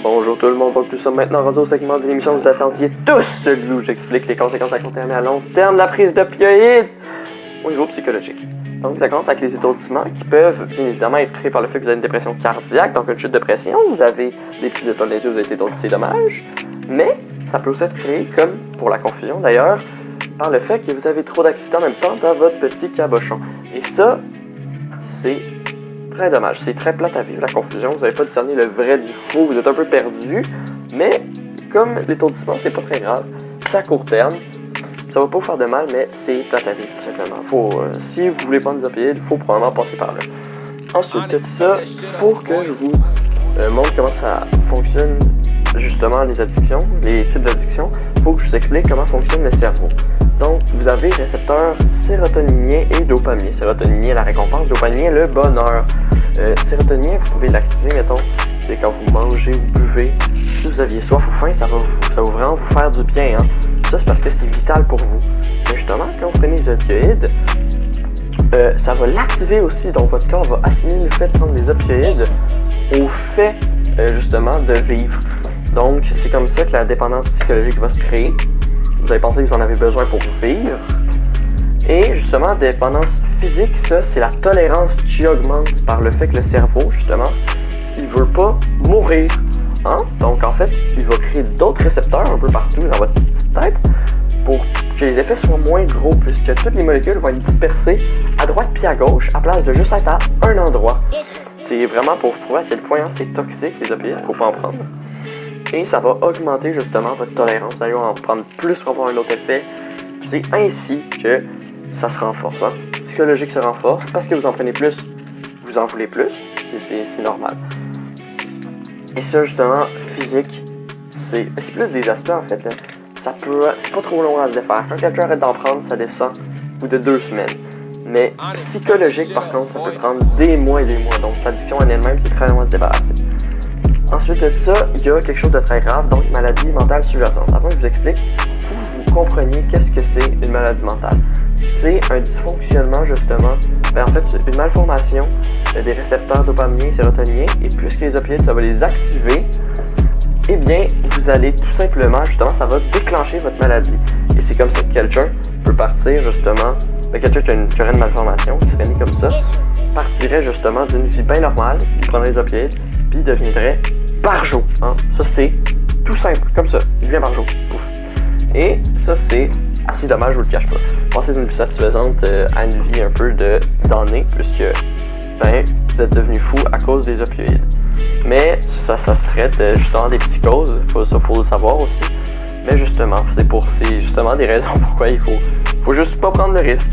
Bonjour tout le monde, nous sommes maintenant rendus au segment de l'émission que vous attendiez tous, celui où j'explique les conséquences à court terme et à long terme de la prise d'opioïdes au niveau psychologique. Donc ça commence avec les étourdissements qui peuvent bien évidemment être créés par le fait que vous avez une dépression cardiaque, donc une chute de pression, vous avez des petites étoiles dans les yeux, vous avez été étourdi, c'est dommage, mais ça peut aussi être créé, comme pour la confusion d'ailleurs, par le fait que vous avez trop d'accidents en même temps dans votre petit cabochon. Et ça, c'est très dommage, c'est très plate à vivre, la confusion, vous n'avez pas discerné le vrai du faux, vous êtes un peu perdu, mais comme l'étourdissement, c'est pas très grave, c'est à court terme, ça va pas vous faire de mal, mais c'est plate à vivre, tout simplement. Si vous voulez prendre des opioïdes, il faut probablement passer par là. Ensuite de ça, pour que je vous montre comment ça fonctionne, justement, les addictions, les types d'addictions, il faut que je vous explique comment fonctionne le cerveau. Donc, vous avez récepteurs sérotoniniens et dopaminiens. Sérotoninien, la récompense, dopaminiens, le bonheur. Sérotoninien, vous pouvez l'activer, mettons, c'est quand vous mangez, vous buvez. Si vous aviez soif ou faim, ça va vraiment vous faire du bien. Hein. Ça, c'est parce que c'est vital pour vous. Mais justement, quand vous prenez des opioïdes, ça va l'activer aussi. Donc, votre corps va assimiler le fait de prendre des opioïdes au fait, justement, de vivre. Donc, c'est comme ça que la dépendance psychologique va se créer. Vous avez pensé que vous en avez besoin pour vivre. Et justement, dépendance physique, ça, c'est la tolérance qui augmente par le fait que le cerveau, justement, il veut pas mourir. Hein? Donc, en fait, il va créer d'autres récepteurs un peu partout dans votre petite tête pour que les effets soient moins gros, puisque toutes les molécules vont être dispersées à droite puis à gauche, à place de juste être à un endroit. C'est vraiment pour prouver à quel point c'est toxique, les opioïdes, il faut pas en prendre. Et ça va augmenter justement votre tolérance. Vous allez en prendre plus pour avoir un autre effet. C'est ainsi que ça se renforce. Hein? Psychologique se renforce parce que vous en prenez plus, vous en voulez plus. C'est normal. Et ça, justement, physique, c'est plus des aspects en fait. Là. C'est pas trop long à se défaire. Quand quelqu'un arrête d'en prendre, ça descend au bout de 2 semaines. Mais psychologique, par contre, ça peut prendre des mois et des mois. Donc, l'addiction en elle-même, c'est très long à se débarrasser. Ensuite de ça, il y a quelque chose de très grave, donc maladie mentale sous-jacente. Avant que je vous explique, pour que vous compreniez qu'est-ce que c'est une maladie mentale. C'est un dysfonctionnement, justement, en fait, une malformation des récepteurs dopaminiens et sérotoniniens, et puisque les opioïdes, ça va les activer, eh bien, vous allez tout simplement, justement, ça va déclencher votre maladie. Et c'est comme ça que quelqu'un peut partir, justement, quelqu'un qui aurait une malformation, qui serait né comme ça, partirait, justement, d'une vie bien normale, il prendrait des opioïdes, puis il deviendrait barjot. Hein? Ça, c'est tout simple, comme ça. Il devient barjot. Ouf. Et ça, c'est assez dommage, je vous le cache pas. Passer d'une vie satisfaisante à une vie un peu de damnée, puisque vous êtes devenu fou à cause des opioïdes. Mais ça se traite justement des psychoses, faut le savoir aussi. Mais justement, c'est justement des raisons pourquoi il faut juste pas prendre le risque.